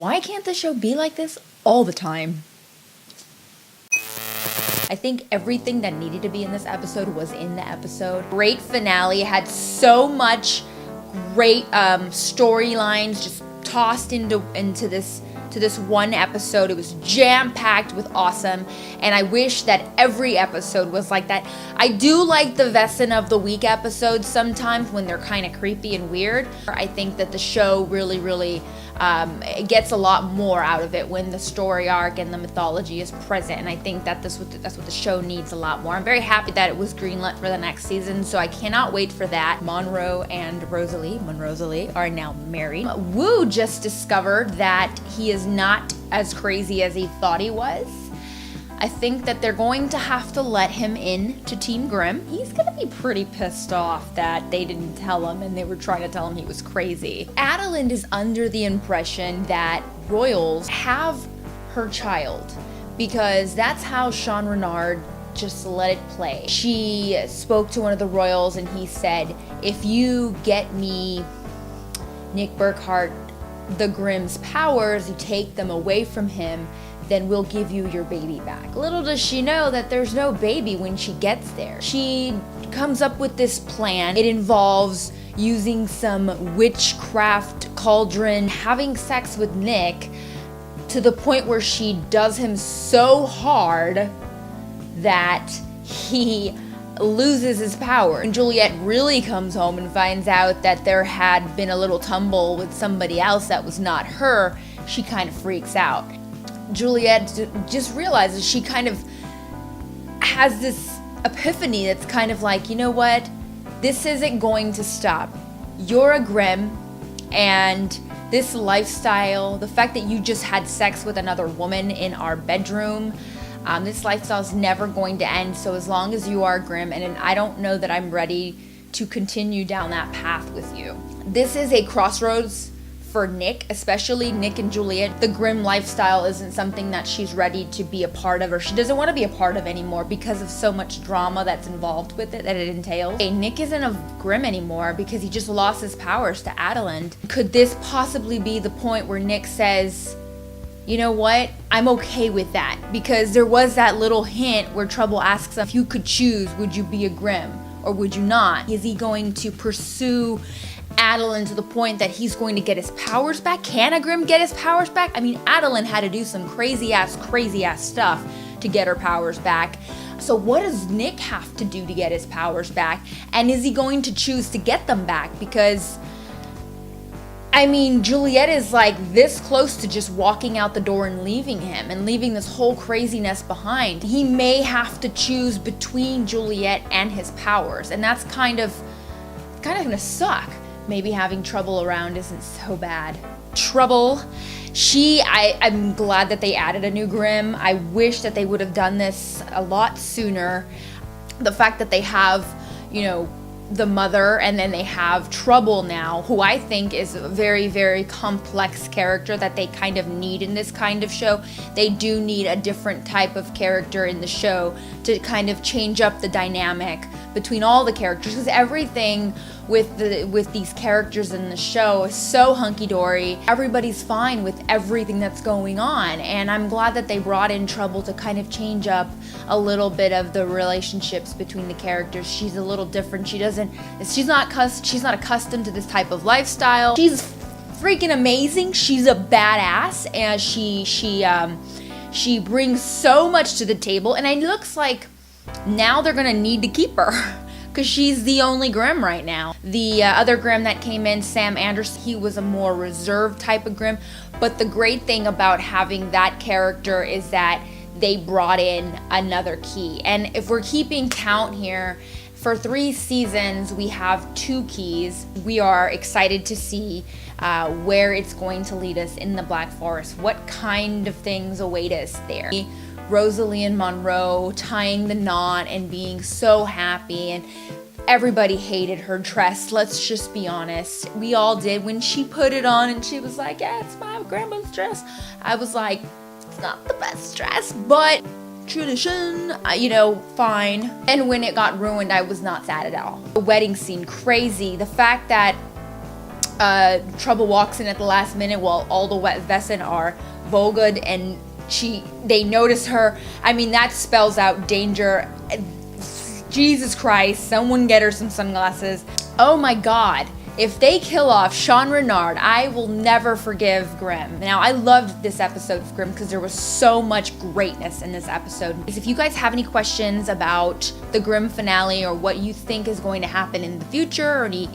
Why can't the show be like this all the time? I think everything that needed to be in this episode was in the episode. Great finale, had so much great storylines just tossed into this one episode. It was jam-packed with awesome, and I wish that every episode was like that. I do like the Vesson of the Week episodes sometimes when they're kind of creepy and weird. I think that the show really it gets a lot more out of it when the story arc and the mythology is present, and I think that that's what the show needs a lot more. I'm very happy that it was greenlit for the next season, so I cannot wait for that. Monroe and Monrosalee are now married. Wu just discovered that he is not as crazy as he thought he was. I think that they're going to have to let him in to Team Grimm. He's gonna be pretty pissed off that they didn't tell him and they were trying to tell him he was crazy. Adeline is under the impression that royals have her child because that's how Sean Renard just let it play. She spoke to one of the royals and he said, if you get me Nick Burkhart, the Grimm's powers, you take them away from him, then we'll give you your baby back. Little does she know that there's no baby when she gets there. She comes up with this plan. It involves using some witchcraft cauldron, having sex with Nick to the point where she does him so hard that he loses his power. And Juliet really comes home and finds out that there had been a little tumble with somebody else that was not her. She kind of freaks out. Juliet just realizes she kind of has this epiphany that's kind of like, you know what? This isn't going to stop. You're a Grimm, and this lifestyle, the fact that you just had sex with another woman in our bedroom, this lifestyle is never going to end. So as long as you are Grimm, and I don't know that I'm ready to continue down that path with you. This is a crossroads for Nick, especially Nick and Juliet. The Grimm lifestyle isn't something that she's ready to be a part of, or she doesn't want to be a part of anymore because of so much drama that's involved with it, that it entails. Hey, Nick isn't a Grimm anymore because he just lost his powers to Adeline. Could this possibly be the point where Nick says, you know what, I'm okay with that? Because there was that little hint where Trouble asks him, if you could choose, would you be a Grimm or would you not? Is he going to pursue Adeline to the point that he's going to get his powers back? Can a Grimm get his powers back? I mean, Adeline had to do some crazy ass stuff to get her powers back. So what does Nick have to do to get his powers back? And is he going to choose to get them back? Because, I mean, Juliet is like this close to just walking out the door and leaving him and leaving this whole craziness behind. He may have to choose between Juliet and his powers, and that's kind of gonna suck. Maybe having Trouble around isn't so bad. Trouble, I'm glad that they added a new Grimm. I wish that they would have done this a lot sooner. The fact that they have, the mother, and then they have Trouble now, who I think is a very, very complex character that they kind of need in this kind of show. They do need a different type of character in the show to kind of change up the dynamic between all the characters, because everything with these characters in the show is so hunky-dory. Everybody's fine with everything that's going on, and I'm glad that they brought in Trouble to kind of change up a little bit of the relationships between the characters. She's a little different. She's not accustomed to this type of lifestyle. She's freaking amazing. She's a badass, and she brings so much to the table, and it looks like now they're gonna need to keep her because she's the only Grimm right now. The other Grimm that came in, Sam Anderson, he was a more reserved type of Grimm, but the great thing about having that character is that they brought in another key. And if we're keeping count here, for 3 seasons, we have 2 keys. We are excited to see where it's going to lead us in the Black Forest. What kind of things await us there? Rosalie and Monroe tying the knot and being so happy, and everybody hated her dress. Let's just be honest. We all did. When she put it on and she was like, yeah, it's my grandma's dress, I was like, it's not the best dress, but tradition, fine. And when it got ruined, I was not sad at all. The wedding scene, crazy. The fact that Trouble walks in at the last minute while all the wet Vessen are Volgud, and they notice her. I mean, that spells out danger. Jesus Christ, someone get her some sunglasses. Oh my God. If they kill off Sean Renard, I will never forgive Grimm. Now, I loved this episode of Grimm because there was so much greatness in this episode. If you guys have any questions about the Grimm finale or what you think is going to happen in the future or any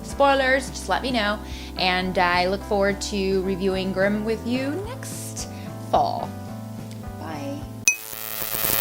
spoilers, just let me know. And I look forward to reviewing Grimm with you next fall.